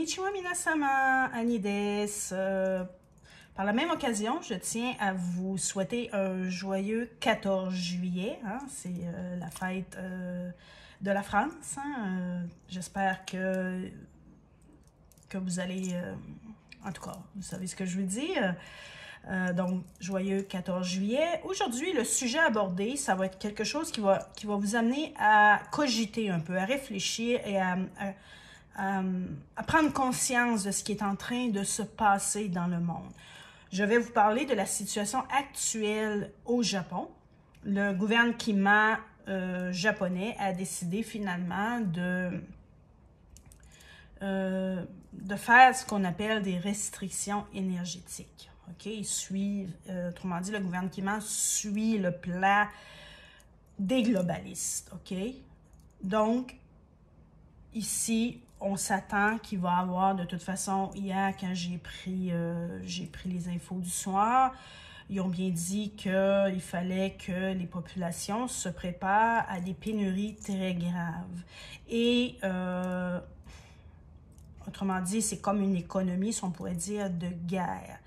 Konnichiwa minasama, Annie des. Par la même occasion, je tiens à vous souhaiter un joyeux 14 juillet. Hein? C'est la fête de la France. Hein? J'espère que vous allez... en tout cas, vous savez ce que je veux dire. Donc, joyeux 14 juillet. Aujourd'hui, le sujet abordé, ça va être quelque chose qui va vous amener à cogiter un peu, à réfléchir et à prendre conscience de ce qui est en train de se passer dans le monde. Je vais vous parler de la situation actuelle au Japon. Le gouvernement japonais a décidé finalement de faire ce qu'on appelle des restrictions énergétiques. Okay? Ils suivent, autrement dit, le gouvernement suit le plan des globalistes. Okay? Donc, ici, on s'attend qu'il va y avoir, de toute façon, hier, quand j'ai pris les infos du soir, ils ont bien dit qu'il fallait que les populations se préparent à des pénuries très graves. Et, autrement dit, c'est comme une économie, si on pourrait dire, de guerre.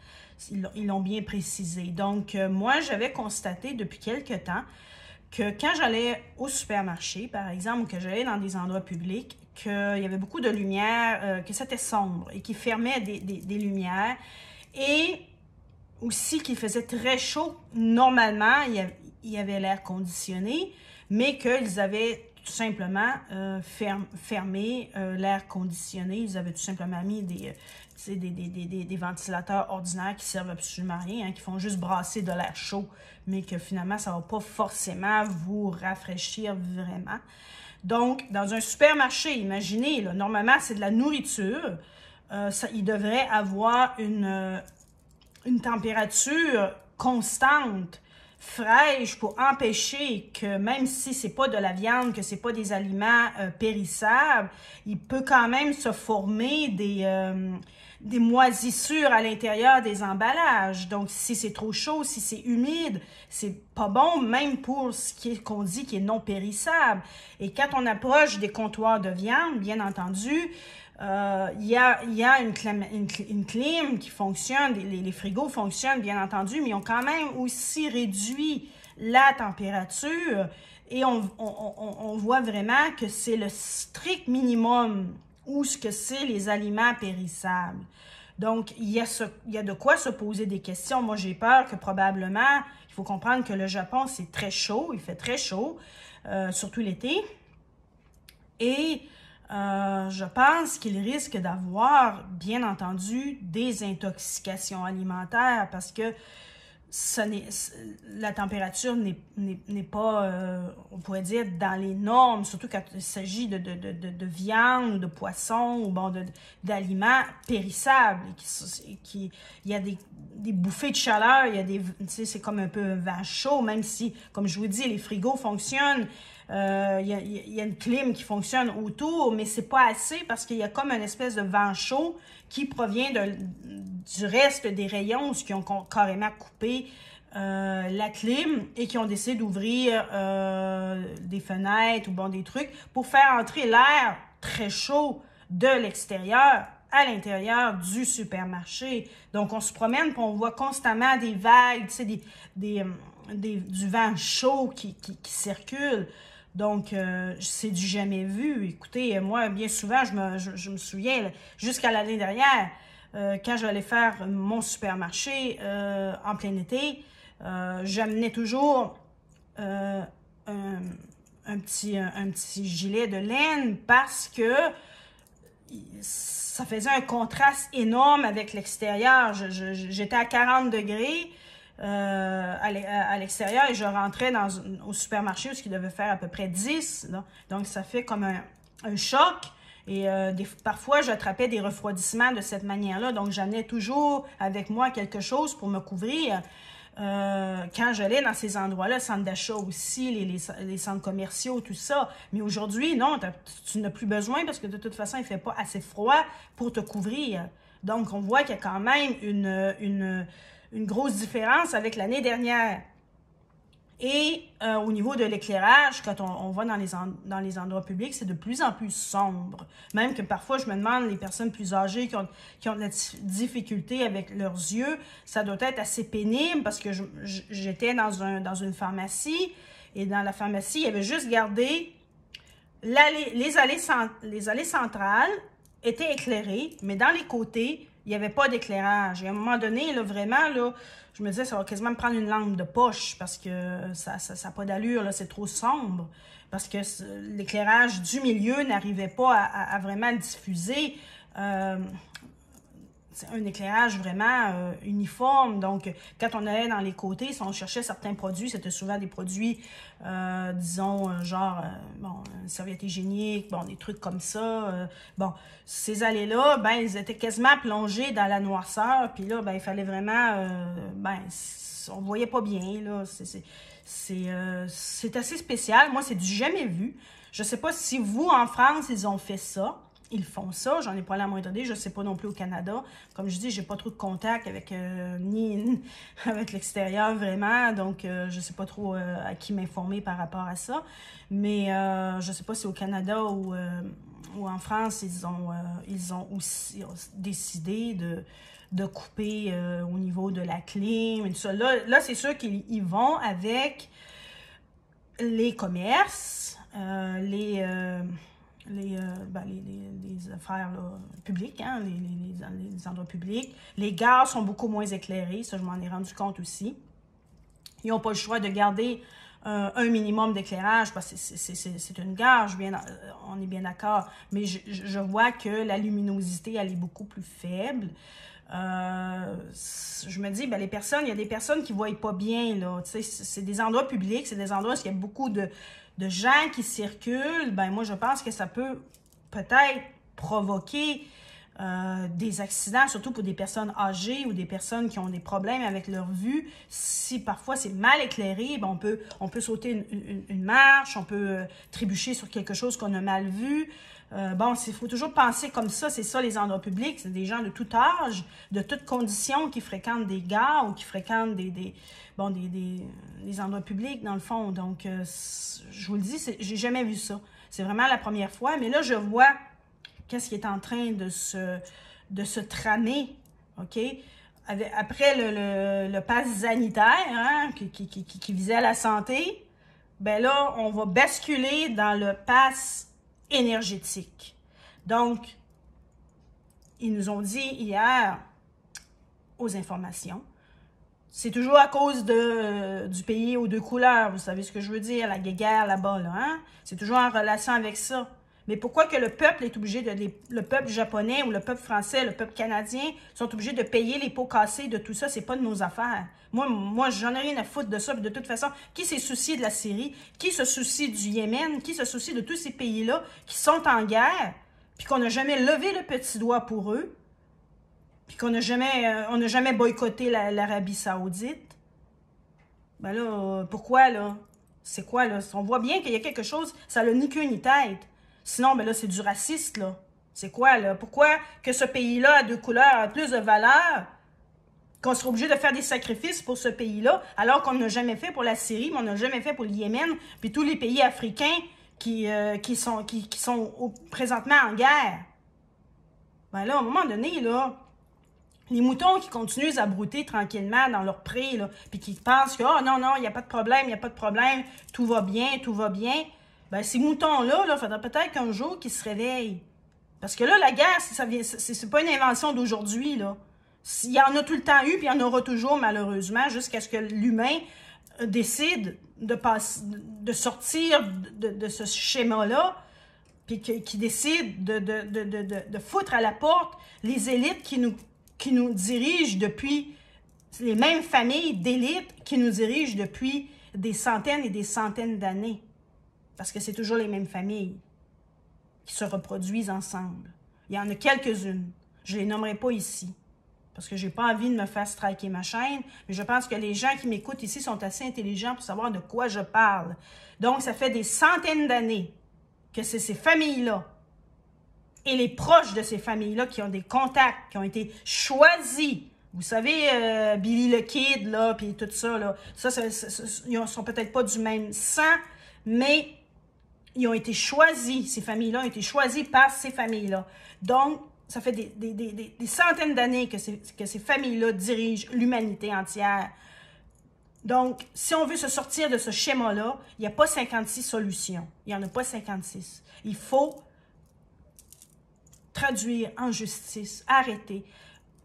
Ils l'ont bien précisé. Donc, moi, j'avais constaté depuis quelque temps que quand j'allais au supermarché, par exemple, ou que j'allais dans des endroits publics, qu'il y avait beaucoup de lumière, que c'était sombre et qu'ils fermaient des lumières et aussi qu'il faisait très chaud. Normalement, il y avait l'air conditionné, mais qu'ils avaient tout simplement fermé l'air conditionné. Ils avaient tout simplement mis des ventilateurs ordinaires qui servent absolument à rien, hein, qui font juste brasser de l'air chaud, mais que finalement, ça ne va pas forcément vous rafraîchir vraiment. Donc, dans un supermarché, imaginez, là, normalement, c'est de la nourriture. Il devrait avoir une température constante, fraîche, pour empêcher que, même si c'est pas de la viande, que c'est pas des aliments périssables, il peut quand même se former des moisissures à l'intérieur des emballages. Donc, si c'est trop chaud, si c'est humide, c'est pas bon, même pour ce qu'on dit qui est non périssable. Et quand on approche des comptoirs de viande, bien entendu, il y a une clim qui fonctionne, les frigos fonctionnent, bien entendu, mais ils ont quand même aussi réduit la température et on voit vraiment que c'est le strict minimum ou ce que c'est les aliments périssables. Donc, il y a de quoi se poser des questions. Moi, j'ai peur que probablement, il faut comprendre que le Japon, c'est très chaud, il fait très chaud, surtout l'été. Et je pense qu'il risque d'avoir, bien entendu, des intoxications alimentaires parce que la température n'est pas, on pourrait dire, dans les normes, surtout quand il s'agit de viande ou de poisson ou bon, d'aliments périssables. Il y a des bouffées de chaleur, c'est comme un peu un vent chaud, même si, comme je vous dis, les frigos fonctionnent. Il y a une clim qui fonctionne autour, mais c'est pas assez parce qu'il y a comme une espèce de vent chaud qui provient du reste des rayons qui ont carrément coupé la clim et qui ont décidé d'ouvrir des fenêtres ou bon des trucs pour faire entrer l'air très chaud de l'extérieur à l'intérieur du supermarché. Donc, on se promène et on voit constamment des vagues, tu sais, du vent chaud qui circule. Donc, c'est du jamais vu. Écoutez, moi, bien souvent, je me souviens, jusqu'à l'année dernière, quand j'allais faire mon supermarché en plein été, j'amenais toujours un petit gilet de laine parce que ça faisait un contraste énorme avec l'extérieur. J'étais à 40 degrés. À l'extérieur et je rentrais au supermarché où il devait faire à peu près 10. Là. Donc, ça fait comme un choc. Et parfois, j'attrapais des refroidissements de cette manière-là. Donc, j'amenais toujours avec moi quelque chose pour me couvrir. Quand j'allais dans ces endroits-là, centres d'achat aussi, les centres commerciaux, tout ça. Mais aujourd'hui, non, tu n'as plus besoin parce que de toute façon, il ne fait pas assez froid pour te couvrir. Donc, on voit qu'il y a quand même une grosse différence avec l'année dernière. Et au niveau de l'éclairage, quand on va dans les endroits publics, c'est de plus en plus sombre. Même que parfois, je me demande, les personnes plus âgées qui ont de la difficulté avec leurs yeux, ça doit être assez pénible parce que j'étais dans une pharmacie et dans la pharmacie, il y avait juste gardé les allées centrales étaient éclairées, mais dans les côtés, il n'y avait pas d'éclairage. Et à un moment donné, là, vraiment, là, je me disais, ça va quasiment me prendre une lampe de poche parce que ça n'a pas d'allure, là, c'est trop sombre. Parce que l'éclairage du milieu n'arrivait pas à vraiment diffuser un éclairage vraiment uniforme. Donc, quand on allait dans les côtés, si on cherchait certains produits, c'était souvent des produits, disons, genre, bon, une serviette hygiénique, bon, des trucs comme ça. Bon, ces allées-là, ben, ils étaient quasiment plongés dans la noirceur. Puis là, ben, il fallait vraiment, ben, on voyait pas bien, là. C'est assez spécial. Moi, c'est du jamais vu. Je sais pas si vous, en France, ils ont fait ça. Ils font ça, j'en ai pas la moindre idée, je ne sais pas non plus au Canada. Comme je dis, j'ai pas trop de contact avec ni avec l'extérieur vraiment, donc je ne sais pas trop à qui m'informer par rapport à ça. Mais je ne sais pas si au Canada ou en France, ils ont aussi décidé de couper au niveau de la clim et tout ça. Là c'est sûr qu'ils vont avec les commerces, les affaires là, publiques, hein, les endroits publics. Les gares sont beaucoup moins éclairées, ça je m'en ai rendu compte aussi. Ils n'ont pas le choix de garder un minimum d'éclairage parce que c'est une gare, on est bien d'accord, mais je vois que la luminosité elle est beaucoup plus faible. Je me dis, ben, il y a des personnes qui ne voient pas bien, là, c'est des endroits publics, c'est des endroits où il y a beaucoup de gens qui circulent, ben moi je pense que ça peut peut-être provoquer des accidents, surtout pour des personnes âgées ou des personnes qui ont des problèmes avec leur vue. Si parfois c'est mal éclairé, ben on peut sauter une marche, on peut trébucher sur quelque chose qu'on a mal vu. Bon, il faut toujours penser comme ça, c'est ça les endroits publics, c'est des gens de tout âge, de toutes conditions qui fréquentent des gares ou qui fréquentent des endroits publics dans le fond. Donc, je vous le dis, j'ai jamais vu ça. C'est vraiment la première fois, mais là, je vois qu'est-ce qui est en train de se tramer, OK? Après le pass sanitaire, hein, qui visait la santé, ben là, on va basculer dans le pass énergétique. Donc, ils nous ont dit hier aux informations, c'est toujours à cause du pays aux deux couleurs, vous savez ce que je veux dire, la guéguerre là-bas, là, hein? C'est toujours en relation avec ça. Mais pourquoi que le peuple est obligé le peuple japonais ou le peuple français, le peuple canadien sont obligés de payer les pots cassés de tout ça? C'est pas de nos affaires. Moi, j'en ai rien à foutre de ça. Puis de toute façon, qui s'est soucié de la Syrie? Qui se soucie du Yémen? Qui se soucie de tous ces pays-là qui sont en guerre? Puis qu'on n'a jamais levé le petit doigt pour eux? Puis qu'on n'a jamais boycotté l'Arabie Saoudite? Ben là, pourquoi, là? C'est quoi, là? On voit bien qu'il y a quelque chose, ça n'a ni queue ni tête. Sinon, ben là, c'est du raciste, là. C'est quoi, là? Pourquoi que ce pays-là a deux couleurs, a plus de valeur, qu'on sera obligé de faire des sacrifices pour ce pays-là, alors qu'on n'a jamais fait pour la Syrie, mais on n'a jamais fait pour le Yémen, puis tous les pays africains qui sont présentement en guerre? Ben là, à un moment donné, là, les moutons qui continuent à brouter tranquillement dans leur pré, là, puis qui pensent que, oh non, il n'y a pas de problème, tout va bien, ben ces moutons-là, il faudra peut-être qu'un jour qu'ils se réveillent. Parce que là, la guerre, c'est pas une invention d'aujourd'hui, là. Il y en a tout le temps eu, puis il y en aura toujours, malheureusement, jusqu'à ce que l'humain décide de sortir de ce schéma-là, puis qui décide de foutre à la porte les élites qui nous dirigent depuis, les mêmes familles d'élites qui nous dirigent depuis des centaines et des centaines d'années. Parce que c'est toujours les mêmes familles qui se reproduisent ensemble. Il y en a quelques-unes. Je ne les nommerai pas ici. Parce que je n'ai pas envie de me faire striker ma chaîne. Mais je pense que les gens qui m'écoutent ici sont assez intelligents pour savoir de quoi je parle. Donc, ça fait des centaines d'années que c'est ces familles-là et les proches de ces familles-là qui ont des contacts, qui ont été choisis Vous savez, Billy the Kid, là, puis tout ça, là, ils ne sont peut-être pas du même sang, mais ils ont été choisis, ces familles-là ont été choisies par ces familles-là. Donc, ça fait des centaines d'années que ces familles-là dirigent l'humanité entière. Donc, si on veut se sortir de ce schéma-là, il n'y a pas 56 solutions. Il n'y en a pas 56. Il faut traduire en justice, arrêter,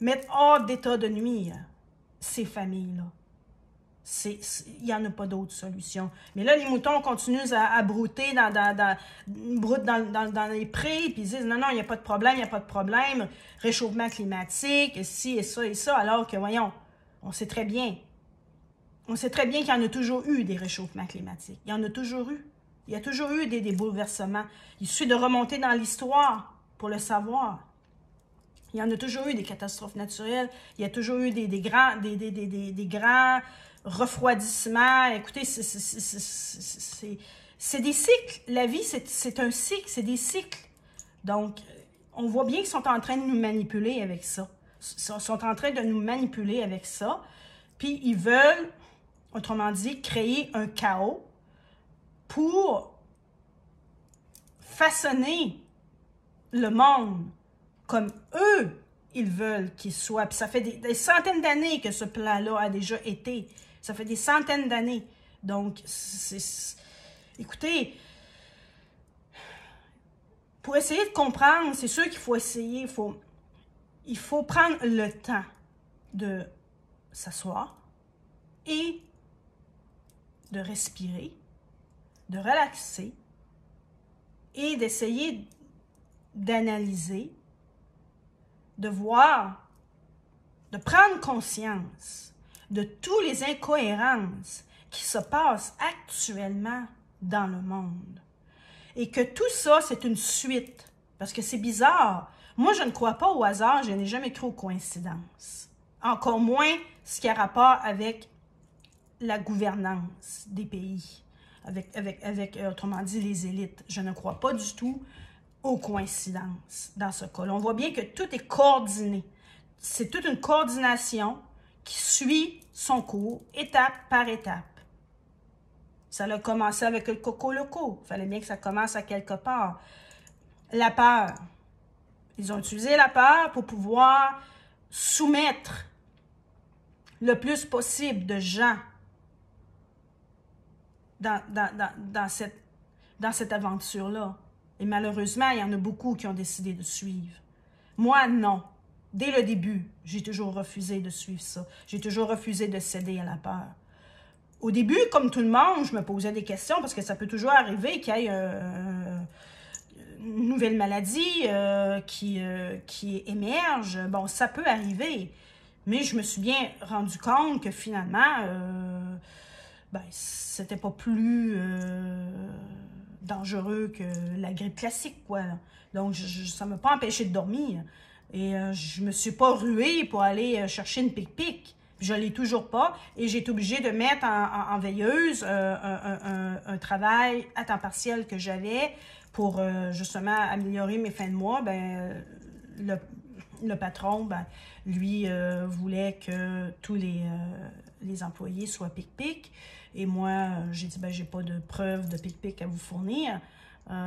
mettre hors d'état de nuire ces familles-là. Il n'y en a pas d'autres solutions. Mais là, les moutons continuent à brouter broutent dans les prés, puis ils disent non, il n'y a pas de problème, il n'y a pas de problème. Réchauffement climatique, ci et ça, alors que, voyons, on sait très bien. On sait très bien qu'il y en a toujours eu des réchauffements climatiques. Il y en a toujours eu. Il y a toujours eu des bouleversements. Il suffit de remonter dans l'histoire pour le savoir. Il y en a toujours eu des catastrophes naturelles. Il y a toujours eu des grands refroidissements. Écoutez, c'est des cycles. La vie, c'est un cycle, c'est des cycles. Donc, on voit bien qu'ils sont en train de nous manipuler avec ça. Ils sont en train de nous manipuler avec ça. Puis, ils veulent, autrement dit, créer un chaos pour façonner le monde comme eux, ils veulent qu'il soit. Puis ça fait des centaines d'années que ce plan-là a déjà été. Ça fait des centaines d'années. Donc, écoutez, pour essayer de comprendre, c'est sûr qu'il faut essayer, il faut prendre le temps de s'asseoir et de respirer, de relaxer et d'essayer d'analyser, de voir, de prendre conscience de toutes les incohérences qui se passent actuellement dans le monde. Et que tout ça, c'est une suite. Parce que c'est bizarre. Moi, je ne crois pas au hasard, je n'ai jamais cru aux coïncidences. Encore moins ce qui a rapport avec la gouvernance des pays, avec autrement dit, les élites. Je ne crois pas du tout aux coïncidences dans ce cas-là. On voit bien que tout est coordonné. C'est toute une coordination qui suit son cours, étape par étape. Ça a commencé avec le coco loco. Il fallait bien que ça commence à quelque part. La peur. Ils ont utilisé la peur pour pouvoir soumettre le plus possible de gens dans cette aventure-là. Et malheureusement, il y en a beaucoup qui ont décidé de suivre. Moi, non. Dès le début, j'ai toujours refusé de suivre ça. J'ai toujours refusé de céder à la peur. Au début, comme tout le monde, je me posais des questions parce que ça peut toujours arriver qu'il y ait une nouvelle maladie qui émerge. Bon, ça peut arriver. Mais je me suis bien rendu compte que finalement, c'était pas plus dangereux que la grippe classique, quoi. Donc, ça ne m'a pas empêché de dormir. Et je me suis pas ruée pour aller chercher une pic-pic. Je ne l'ai toujours pas. Et j'ai été obligée de mettre en veilleuse un travail à temps partiel que j'avais pour justement améliorer mes fins de mois. Ben, le patron, ben, lui, voulait que tous les employés soient pic-pic. Et moi, j'ai dit, ben, j'ai pas de preuve de pic-pic à vous fournir.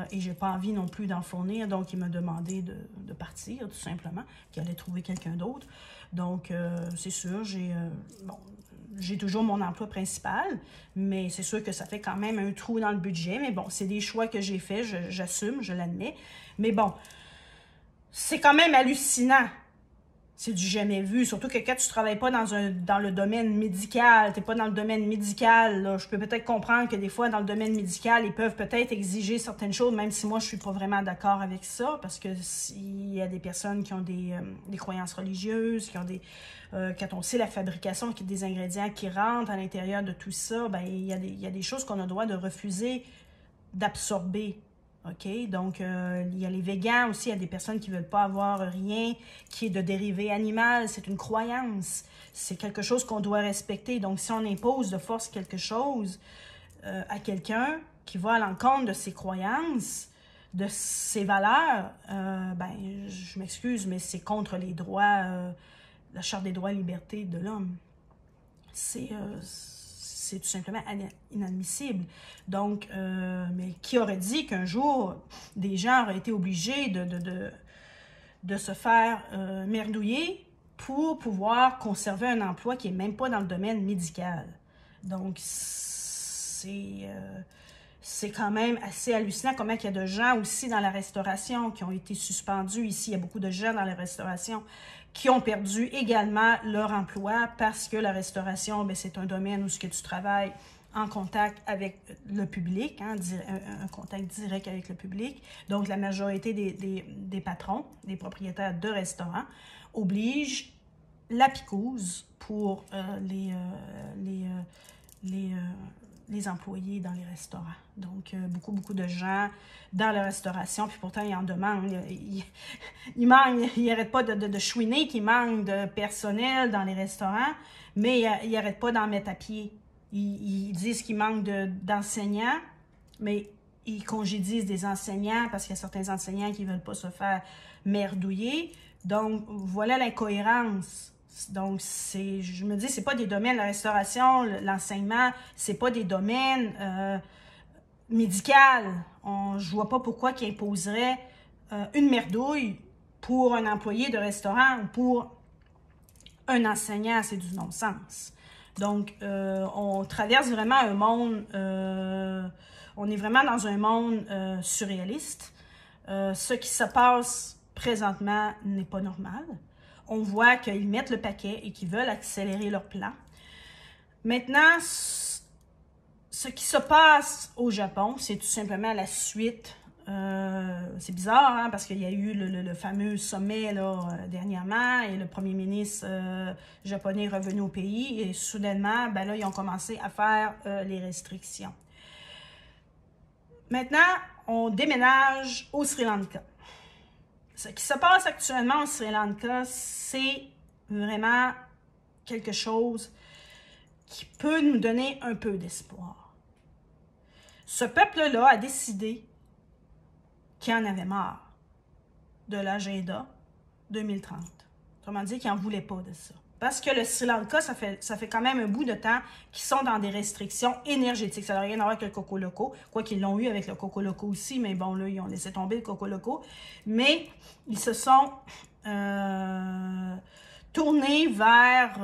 Et j'ai pas envie non plus d'en fournir. Donc, il m'a demandé de partir, tout simplement, qu'il allait trouver quelqu'un d'autre. Donc, c'est sûr, j'ai toujours mon emploi principal, mais c'est sûr que ça fait quand même un trou dans le budget. Mais bon, c'est des choix que j'ai faits, j'assume, je l'admets. Mais bon, c'est quand même hallucinant. C'est du jamais vu, surtout que quand tu ne travailles pas dans le domaine médical, tu n'es pas dans le domaine médical, là, je peux peut-être comprendre que des fois, dans le domaine médical, ils peuvent peut-être exiger certaines choses, même si moi, je ne suis pas vraiment d'accord avec ça, parce que s'il y a des personnes qui ont des croyances religieuses, qui ont quand on sait la fabrication des ingrédients qui rentrent à l'intérieur de tout ça, ben, il y a des choses qu'on a le droit de refuser d'absorber. OK? Donc, il y a les végans aussi, il y a des personnes qui ne veulent pas avoir rien qui est de dérivé animal. C'est une croyance. C'est quelque chose qu'on doit respecter. Donc, si on impose de force quelque chose à quelqu'un qui va à l'encontre de ses croyances, de ses valeurs, ben, je m'excuse, mais c'est contre les droits la Charte des droits et libertés de l'homme. C'est tout simplement inadmissible. Donc, mais qui aurait dit qu'un jour, des gens auraient été obligés de se faire merdouiller pour pouvoir conserver un emploi qui n'est même pas dans le domaine médical. Donc, c'est quand même assez hallucinant comment il y a de gens aussi dans la restauration qui ont été suspendus. Ici, il y a beaucoup de gens dans la restauration qui ont perdu également leur emploi parce que la restauration, c'est un domaine où tu travailles en contact avec le public, hein, un contact direct avec le public. Donc, la majorité des patrons, des propriétaires de restaurants, obligent la picouse pour les employés dans les restaurants. Donc, beaucoup de gens dans la restauration, puis pourtant, ils en demandent. Ils n'arrêtent pas de chouiner qu'il manque de personnel dans les restaurants, mais ils n'arrêtent pas d'en mettre à pied. Ils disent qu'il manque d'enseignants, mais ils congédisent des enseignants parce qu'il y a certains enseignants qui ne veulent pas se faire merdouiller. Donc, voilà l'incohérence. Donc, je me dis, c'est pas des domaines, la restauration, l'enseignement, c'est pas des domaines médicaux. Je vois pas pourquoi qu'ils imposeraient une merdouille pour un employé de restaurant ou pour un enseignant. C'est du non-sens. Donc, on traverse vraiment un monde, on est vraiment dans un monde surréaliste. Ce qui se passe présentement n'est pas normal. On voit qu'ils mettent le paquet et qu'ils veulent accélérer leur plan. Maintenant, ce qui se passe au Japon, c'est tout simplement la suite. C'est bizarre, hein, parce qu'il y a eu le fameux sommet là, dernièrement et le premier ministre japonais est revenu au pays et soudainement, là, ils ont commencé à faire les restrictions. Maintenant, on déménage au Sri Lanka. Ce qui se passe actuellement au Sri Lanka, c'est vraiment quelque chose qui peut nous donner un peu d'espoir. Ce peuple-là a décidé qu'il en avait marre de l'agenda 2030. Autrement dit, qu'il n'en voulait pas de ça. Parce que le Sri Lanka, ça fait quand même un bout de temps qu'ils sont dans des restrictions énergétiques. Ça n'a rien à voir avec le Coco Loco. Quoi qu'ils l'ont eu avec le Coco Loco aussi, mais bon, là, ils ont laissé tomber le Coco Loco. Mais ils se sont tournés vers,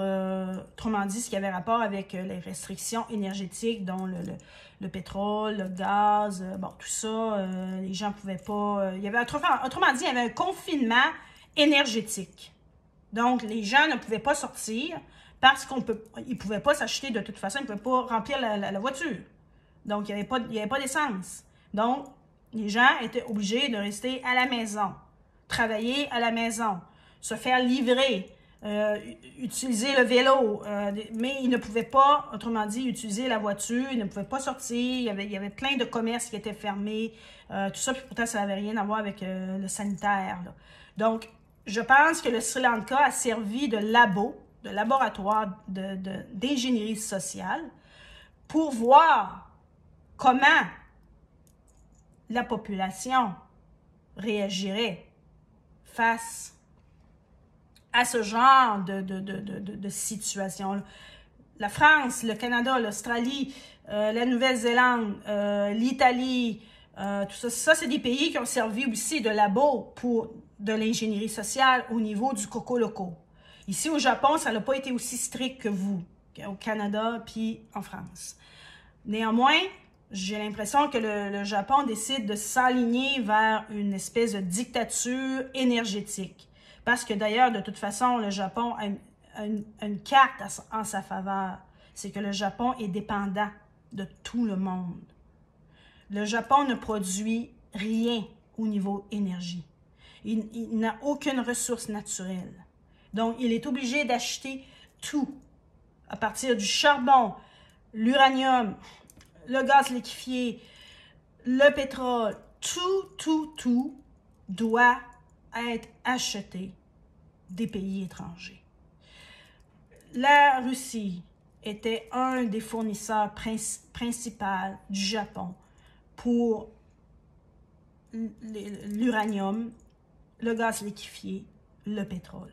autrement dit, ce qui avait rapport avec les restrictions énergétiques, dont le pétrole, le gaz, tout ça, les gens ne pouvaient pas... il y avait, autrement dit, il y avait un confinement énergétique. Donc, les gens ne pouvaient pas sortir parce qu'ils ne pouvaient pas s'acheter de toute façon, ils ne pouvaient pas remplir la voiture. Donc, il n'y avait pas d'essence. Donc, les gens étaient obligés de rester à la maison, travailler à la maison, se faire livrer, utiliser le vélo, mais ils ne pouvaient pas, autrement dit, utiliser la voiture, ils ne pouvaient pas sortir, il y avait plein de commerces qui étaient fermés, tout ça, puis pourtant, ça n'avait rien à voir avec le sanitaire, là. Donc, je pense que le Sri Lanka a servi de laboratoire d'ingénierie sociale pour voir comment la population réagirait face à ce genre de situation-là. La France, le Canada, l'Australie, la Nouvelle-Zélande, l'Italie, tout ça c'est des pays qui ont servi aussi de labo pour de l'ingénierie sociale au niveau du Coco Loco. Ici, au Japon, ça n'a pas été aussi strict que vous, au Canada puis en France. Néanmoins, j'ai l'impression que le Japon décide de s'aligner vers une espèce de dictature énergétique. Parce que d'ailleurs, de toute façon, le Japon a une carte en sa faveur. C'est que le Japon est dépendant de tout le monde. Le Japon ne produit rien au niveau énergie. Il n'a aucune ressource naturelle. Donc, il est obligé d'acheter tout, à partir du charbon, l'uranium, le gaz liquéfié, le pétrole, tout doit être acheté des pays étrangers. La Russie était un des fournisseurs principaux du Japon pour l'uranium, le gaz liquéfié, le pétrole.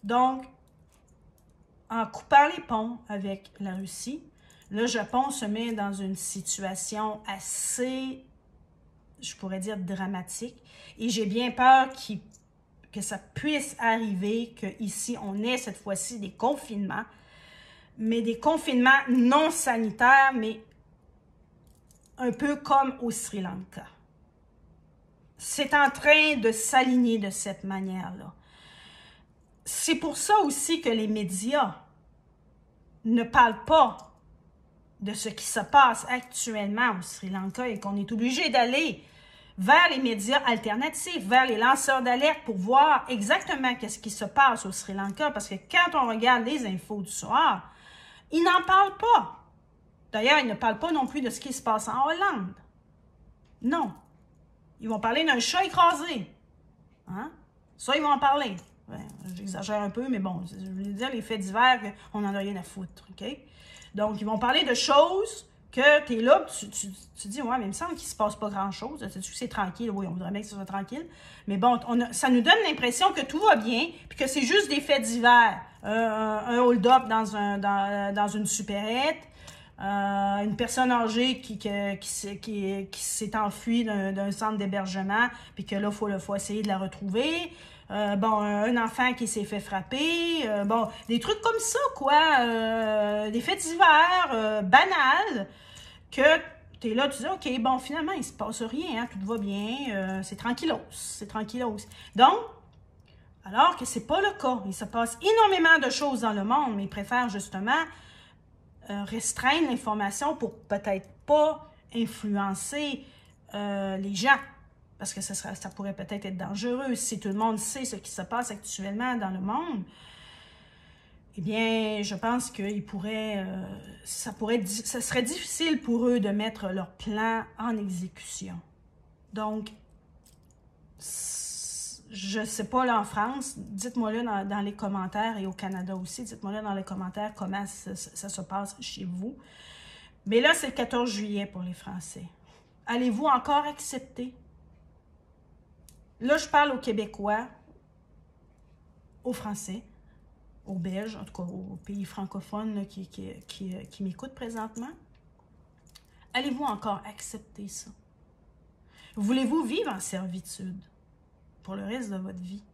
Donc, en coupant les ponts avec la Russie, le Japon se met dans une situation assez, je pourrais dire, dramatique. Et j'ai bien peur que ça puisse arriver, qu'ici, on ait cette fois-ci des confinements, mais des confinements non sanitaires, mais un peu comme au Sri Lanka. C'est en train de s'aligner de cette manière-là. C'est pour ça aussi que les médias ne parlent pas de ce qui se passe actuellement au Sri Lanka et qu'on est obligé d'aller vers les médias alternatifs, vers les lanceurs d'alerte pour voir exactement qu'est-ce qui se passe au Sri Lanka. Parce que quand on regarde les infos du soir, ils n'en parlent pas. D'ailleurs, ils ne parlent pas non plus de ce qui se passe en Hollande. Non. Ils vont parler d'un chat écrasé. Hein? Ça, ils vont en parler. Ouais, j'exagère un peu, mais bon, je veux dire, les faits divers, on n'en a rien à foutre, OK? Donc, ils vont parler de choses que tu es là, tu dis, ouais, mais il me semble qu'il ne se passe pas grand-chose. C'est tranquille, oui, on voudrait bien que ce soit tranquille. Mais bon, ça nous donne l'impression que tout va bien, puis que c'est juste des faits divers. Un hold-up dans une supérette, une personne âgée qui s'est enfuie d'un centre d'hébergement, puis que là, il faut essayer de la retrouver. Bon, un enfant qui s'est fait frapper, bon, des trucs comme ça, quoi, des faits divers, banals, que tu es là, tu dis, OK, bon, finalement, il se passe rien, hein, tout va bien, c'est tranquillos, c'est tranquillos. Donc, alors que c'est pas le cas, il se passe énormément de choses dans le monde, mais ils préfèrent justement restreindre l'information pour peut-être pas influencer les gens. Parce que ça pourrait peut-être être dangereux. Si tout le monde sait ce qui se passe actuellement dans le monde, eh bien, je pense que ça serait difficile pour eux de mettre leur plan en exécution. Donc, je ne sais pas là en France, dites-moi là dans les commentaires et au Canada aussi, dites-moi là dans les commentaires comment ça se passe chez vous. Mais là, c'est le 14 juillet pour les Français. Allez-vous encore accepter? Là, je parle aux Québécois, aux Français, aux Belges, en tout cas aux pays francophones là, qui m'écoutent présentement. Allez-vous encore accepter ça? Voulez-vous vivre en servitude pour le reste de votre vie?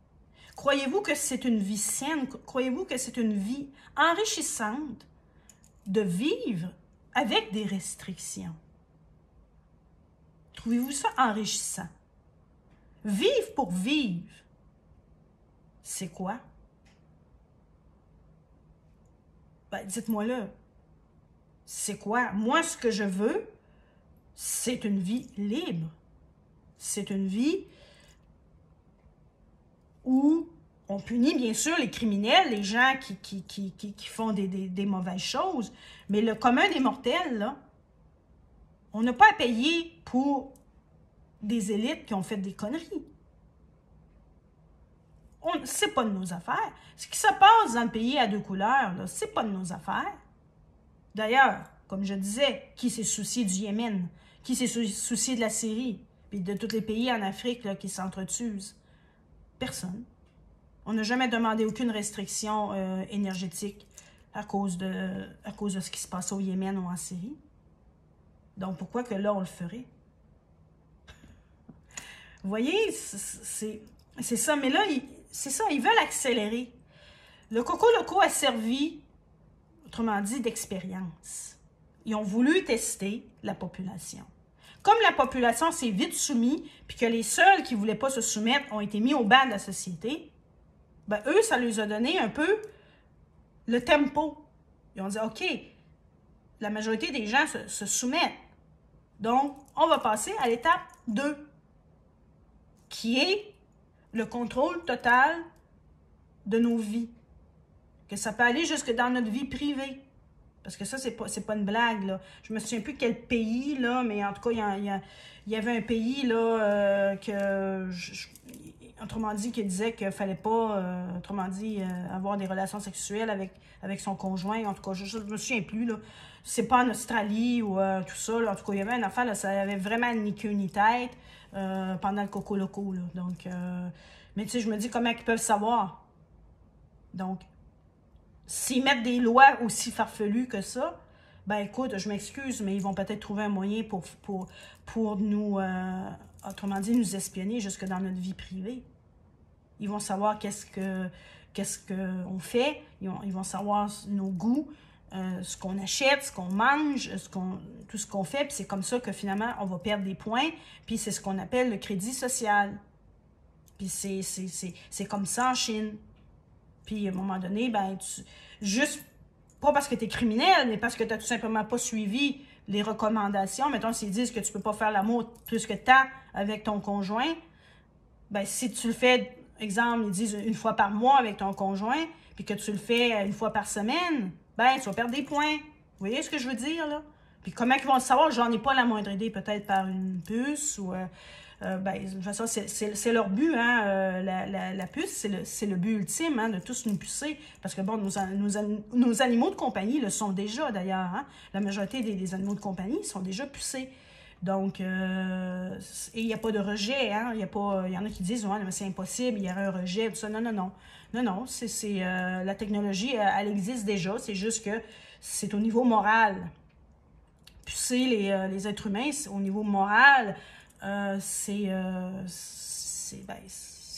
Croyez-vous que c'est une vie saine? Croyez-vous que c'est une vie enrichissante de vivre avec des restrictions? Trouvez-vous ça enrichissant? Vivre pour vivre, c'est quoi? Ben, dites-moi-le. C'est quoi? Moi, ce que je veux, c'est une vie libre. C'est une vie où on punit bien sûr les criminels, les gens qui font des mauvaises choses, mais le commun des mortels, là, on n'a pas à payer pour des élites qui ont fait des conneries. C'est pas de nos affaires. Ce qui se passe dans le pays à deux couleurs, c'est pas de nos affaires. D'ailleurs, comme je disais, qui s'est soucié du Yémen? Qui s'est soucié de la Syrie? Puis de tous les pays en Afrique là, qui s'entretuent? Personne. On n'a jamais demandé aucune restriction énergétique à cause de ce qui se passe au Yémen ou en Syrie. Donc, pourquoi que là, on le ferait? Vous voyez, c'est ça. Mais là, c'est ça, ils veulent accélérer. Le Coco Loco a servi, autrement dit, d'expérience. Ils ont voulu tester la population. Comme la population s'est vite soumise, puis que les seuls qui ne voulaient pas se soumettre ont été mis au banc de la société, ben eux, ça leur a donné un peu le tempo. Ils ont dit, OK, la majorité des gens se soumettent. Donc, on va passer à l'étape 2. Qui est le contrôle total de nos vies. Que ça peut aller jusque dans notre vie privée. Parce que ça, c'est pas une blague, là. Je me souviens plus quel pays, là, mais en tout cas, il y avait un pays, là, autrement dit, qui disait qu'il fallait pas, autrement dit, avoir des relations sexuelles avec son conjoint. En tout cas, je me souviens plus, là. C'est pas en Australie ou tout ça, là. En tout cas, il y avait une affaire, là, ça avait vraiment ni queue ni tête. Pendant le Coco Loco, là. Donc, mais tu sais, je me dis comment ils peuvent savoir. Donc, s'ils mettent des lois aussi farfelues que ça, ben écoute, je m'excuse, mais ils vont peut-être trouver un moyen pour nous, autrement dit, nous espionner jusque dans notre vie privée. Ils vont savoir qu'est-ce qu'on fait, ils vont savoir nos goûts, ce qu'on achète, ce qu'on mange, tout ce qu'on fait, puis c'est comme ça que finalement, on va perdre des points, puis c'est ce qu'on appelle le crédit social. Puis c'est comme ça en Chine. Puis à un moment donné, ben, juste, pas parce que tu es criminel, mais parce que tu n'as tout simplement pas suivi les recommandations. Mettons, s'ils disent que tu peux pas faire l'amour plus que t'as avec ton conjoint, ben si tu le fais, exemple, ils disent une fois par mois avec ton conjoint, puis que tu le fais une fois par semaine, ben tu vas perdre des points. Vous voyez ce que je veux dire, là? Puis comment ils vont le savoir? J'en ai pas la moindre idée, peut-être par une puce ou... ben, de toute façon, c'est leur but, hein, la puce, c'est le but ultime, hein, de tous nous pucer, parce que bon, nos animaux de compagnie le sont déjà, d'ailleurs, hein, la majorité des animaux de compagnie sont déjà pucés, donc, et il n'y a pas de rejet, hein, il y en a qui disent, ouais, mais c'est impossible, il y aurait un rejet, tout ça, non, la technologie, elle existe déjà, c'est juste que c'est au niveau moral, pucer les êtres humains, au niveau moral, c'est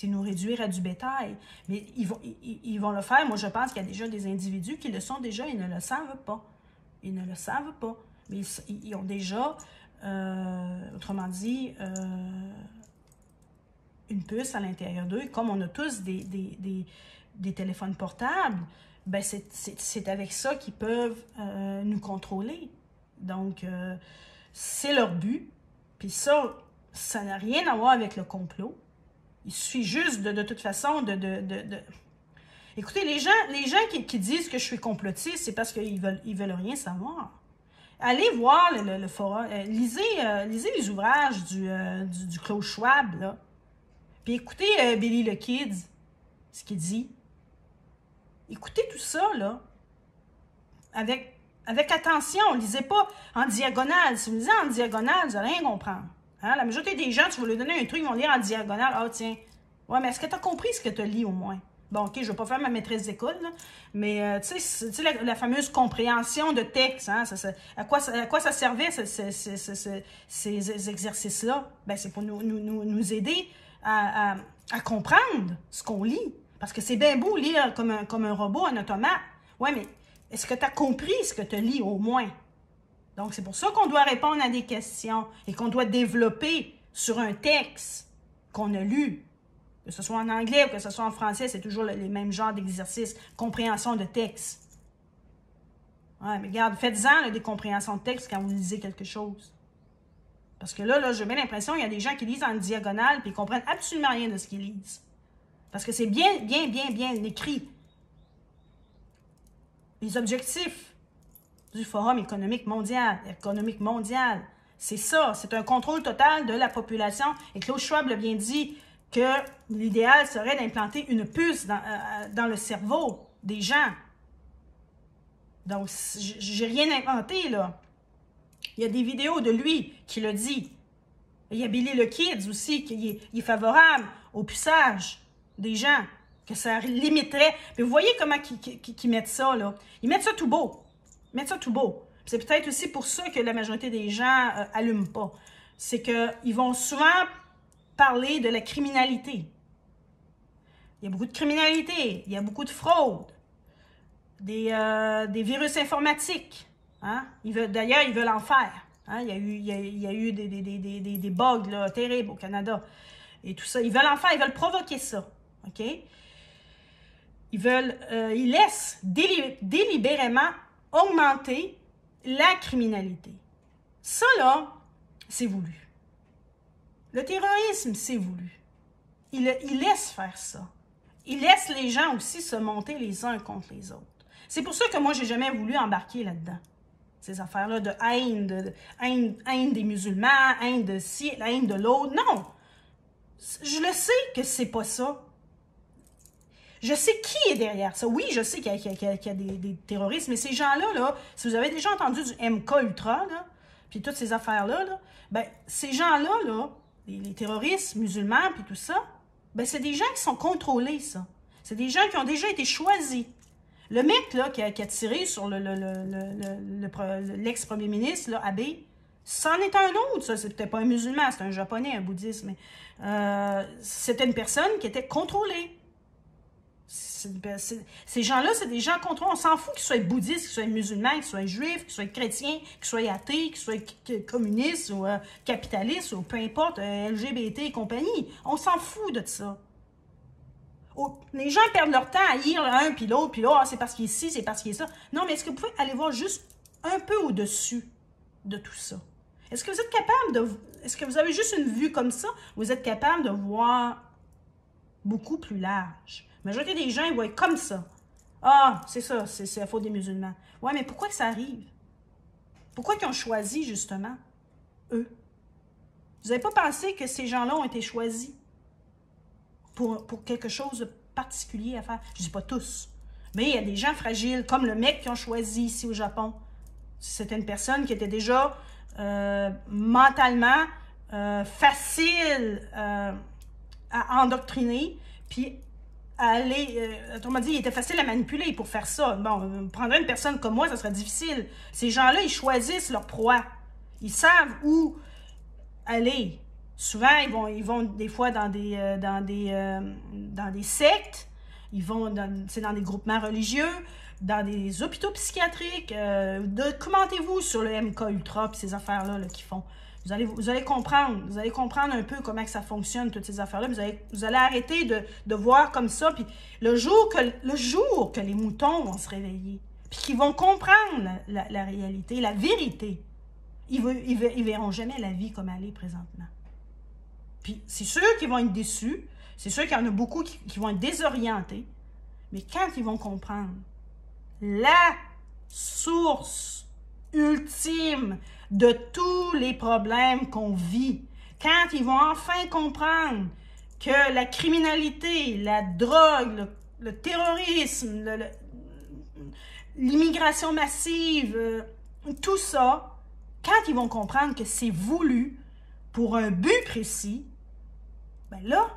nous réduire à du bétail. Mais ils vont le faire. Moi, je pense qu'il y a déjà des individus qui le sont déjà, ils ne le savent pas. Ils ne le savent pas. Mais ils ont déjà, autrement dit, une puce à l'intérieur d'eux. Comme on a tous des téléphones portables, ben c'est avec ça qu'ils peuvent nous contrôler. Donc, c'est leur but. Puis ça n'a rien à voir avec le complot. Il suffit juste de toute façon Écoutez, les gens qui disent que je suis complotiste, c'est parce qu'ils veulent rien savoir. Allez voir le forum, lisez les ouvrages du Klaus Schwab, là. Puis écoutez Billy the Kid, ce qu'il dit. Écoutez tout ça, là, avec attention. Lisez pas en diagonale. Si vous lisez en diagonale, vous n'allez rien comprendre. Hein? La majorité des gens, tu vas leur donner un truc, ils vont lire en diagonale. Ah, tiens. Ouais, mais est-ce que tu as compris ce que tu as lu au moins? Bon, OK, je ne vais pas faire ma maîtresse d'école, là, mais tu sais, la fameuse compréhension de texte, hein, à quoi ça servait, ces exercices-là? Ben, c'est pour nous aider à comprendre ce qu'on lit. Parce que c'est bien beau lire comme un robot, un automate. Ouais, mais est-ce que tu as compris ce que tu lis au moins? Donc, c'est pour ça qu'on doit répondre à des questions et qu'on doit développer sur un texte qu'on a lu. Que ce soit en anglais ou que ce soit en français, c'est toujours les mêmes genres d'exercices. Compréhension de texte. Ouais, mais regarde, faites-en des compréhensions de texte quand vous lisez quelque chose. Parce que là j'ai bien l'impression qu'il y a des gens qui lisent en diagonale et ils ne comprennent absolument rien de ce qu'ils lisent. Parce que c'est bien écrit. Les objectifs du Forum économique mondial, c'est ça, c'est un contrôle total de la population. Et Klaus Schwab l'a bien dit que l'idéal serait d'implanter une puce dans le cerveau des gens. Donc, j'ai rien inventé, là. Il y a des vidéos de lui qui le dit. Il y a Billy the Kid aussi, qui est favorable au puçage des gens, que ça limiterait. Puis vous voyez comment ils mettent ça, là. Ils mettent ça tout beau. C'est peut-être aussi pour ça que la majorité des gens allument pas. C'est qu'ils vont souvent parler de la criminalité. Il y a beaucoup de criminalité, il y a beaucoup de fraude, des virus informatiques. Hein? D'ailleurs, ils veulent en faire. Hein? Il y a eu des bugs là, terribles au Canada. Et tout ça, ils veulent en faire, ils veulent provoquer ça. OK? Ils laissent délibérément augmenter la criminalité. Ça, là, c'est voulu. Le terrorisme, c'est voulu. Il laisse faire ça. Il laisse les gens aussi se monter les uns contre les autres. C'est pour ça que moi, j'ai jamais voulu embarquer là-dedans. Ces affaires-là de haine des musulmans, haine de ci, haine de l'autre. Non! Je le sais que c'est pas ça. Je sais qui est derrière ça. Oui, je sais qu'il y a des terroristes, mais ces gens-là, là, si vous avez déjà entendu du MK Ultra, là, puis toutes ces affaires-là, là, ben, ces gens-là, là, les terroristes musulmans, puis tout ça, ben, c'est des gens qui sont contrôlés, ça. C'est des gens qui ont déjà été choisis. Le mec là, qui a tiré sur l'ex-premier ministre, là, Abe, c'en est un autre, ça. C'était pas un musulman, c'était un japonais, un bouddhiste, mais c'était une personne qui était contrôlée. Ces gens-là, c'est des gens contrôlés. On s'en fout qu'ils soient bouddhistes, qu'ils soient musulmans, qu'ils soient juifs, qu'ils soient chrétiens, qu'ils soient athées, qu'ils soient communistes ou capitalistes ou peu importe, LGBT et compagnie. On s'en fout de ça. Les gens perdent leur temps à lire l'un puis l'autre, c'est parce qu'il est ci, c'est parce qu'il est ça. Non, mais est-ce que vous pouvez aller voir juste un peu au-dessus de tout ça? Est-ce que vous êtes capable de... Est-ce que vous avez juste une vue comme ça? Vous êtes capable de voir beaucoup plus large. La majorité des gens, ils voient comme ça. Ah, c'est ça, c'est la faute des musulmans. Ouais, mais pourquoi que ça arrive? Pourquoi qu'ils ont choisi, justement, eux? Vous n'avez pas pensé que ces gens-là ont été choisis pour quelque chose de particulier à faire? Je ne dis pas tous, mais il y a des gens fragiles, comme le mec qu'ils ont choisi ici au Japon. C'était une personne qui était déjà mentalement facile à endoctriner, puis autrement dit, il était facile à manipuler pour faire ça. Bon, prendrait une personne comme moi, ça serait difficile. Ces gens-là, ils choisissent leur proie. Ils savent où aller. Souvent, ils vont des fois dans des sectes, c'est dans des groupements religieux, dans des hôpitaux psychiatriques. Documentez-vous sur le MK Ultra et ces affaires-là qu'ils font. Vous allez comprendre un peu comment que ça fonctionne, toutes ces affaires-là. Vous allez arrêter de voir comme ça. Puis le jour que les moutons vont se réveiller, puis qu'ils vont comprendre la réalité, la vérité, ils verront jamais la vie comme elle est présentement. Puis c'est sûr qu'ils vont être déçus. C'est sûr qu'il y en a beaucoup qui vont être désorientés. Mais quand ils vont comprendre la source ultime de tous les problèmes qu'on vit, quand ils vont enfin comprendre que la criminalité, la drogue, le terrorisme, l'immigration massive, tout ça, quand ils vont comprendre que c'est voulu pour un but précis, ben là,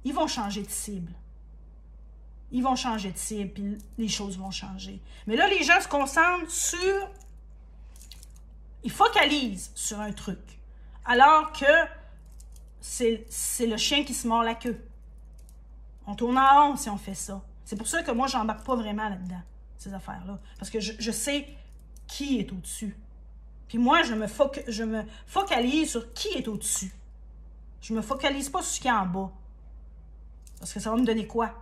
ils vont changer de cible. Ils vont changer de cible, puis les choses vont changer. Mais là, les gens se concentrent sur... Ils focalisent sur un truc. Alors que c'est le chien qui se mord la queue. On tourne en rond si on fait ça. C'est pour ça que moi, je n'embarque pas vraiment là-dedans, ces affaires-là. Parce que je sais qui est au-dessus. Puis moi, je me focalise sur qui est au-dessus. Je me focalise pas sur ce qui est en bas. Parce que ça va me donner quoi?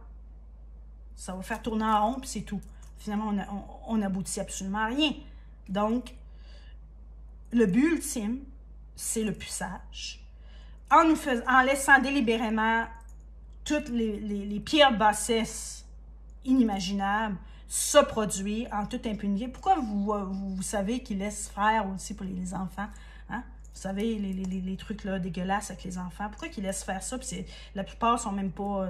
Ça va faire tourner en rond, puis c'est tout. Finalement, on n'aboutit absolument à rien. Donc, le but ultime, c'est le puçage. En laissant délibérément toutes les pires bassesses inimaginables se produire en toute impunité. Pourquoi vous savez qu'ils laissent faire aussi pour les enfants? Hein? Vous savez, les trucs là, dégueulasses avec les enfants. Pourquoi qu'ils laissent faire ça? Puis la plupart sont même pas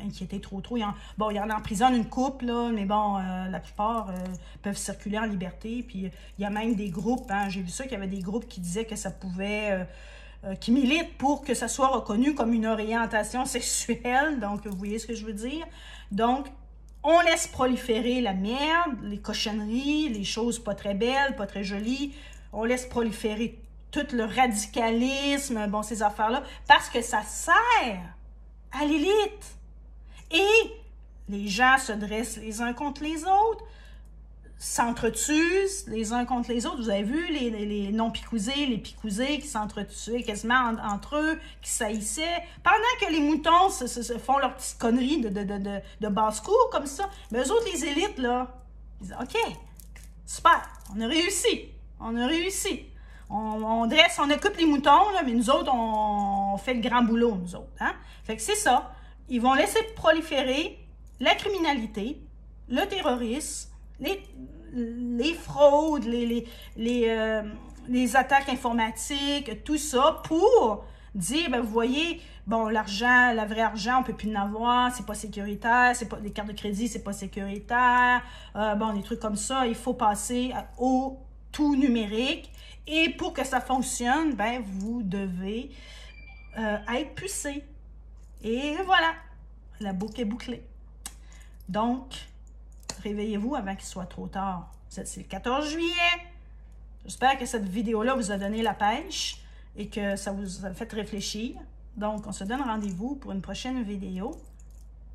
inquiétés trop. Il y en emprisonne une couple, là, mais bon, la plupart peuvent circuler en liberté. Puis il y a même des groupes, hein, j'ai vu ça, qu'il y avait des groupes qui disaient que ça pouvait... qui militent pour que ça soit reconnu comme une orientation sexuelle. Donc, vous voyez ce que je veux dire? Donc, on laisse proliférer la merde, les cochonneries, les choses pas très belles, pas très jolies. On laisse proliférer tout le radicalisme, bon, ces affaires-là, parce que ça sert à l'élite. Et les gens se dressent les uns contre les autres, s'entretuent les uns contre les autres. Vous avez vu les non-picousés, les picousés qui s'entretuaient quasiment entre eux, qui saillissaient. Pendant que les moutons se font leurs petites conneries de basse-cour comme ça, mais eux autres, les élites, là, ils disent « OK, super, on a réussi. On a réussi. On occupe les moutons, là, mais nous autres, on fait le grand boulot, nous autres. Hein? Fait que c'est ça. Ils vont laisser proliférer la criminalité, le terrorisme, les fraudes, les attaques informatiques, tout ça, pour dire, ben, vous voyez, bon, l'argent, le vrai argent, on ne peut plus en avoir, c'est pas sécuritaire, les cartes de crédit, c'est pas sécuritaire, bon, des trucs comme ça, il faut passer au tout numérique, et pour que ça fonctionne, ben, vous devez être pucé. Et voilà, la boucle est bouclée. Donc, réveillez-vous avant qu'il soit trop tard. C'est le 14 juillet. J'espère que cette vidéo-là vous a donné la pêche et que ça vous a fait réfléchir. Donc, on se donne rendez-vous pour une prochaine vidéo.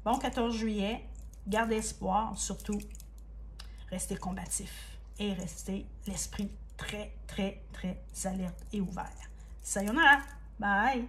Bon 14 juillet. Gardez espoir, surtout. Restez combatif et restez l'esprit très, très, très alerte et ouvert. Sayonara! Bye!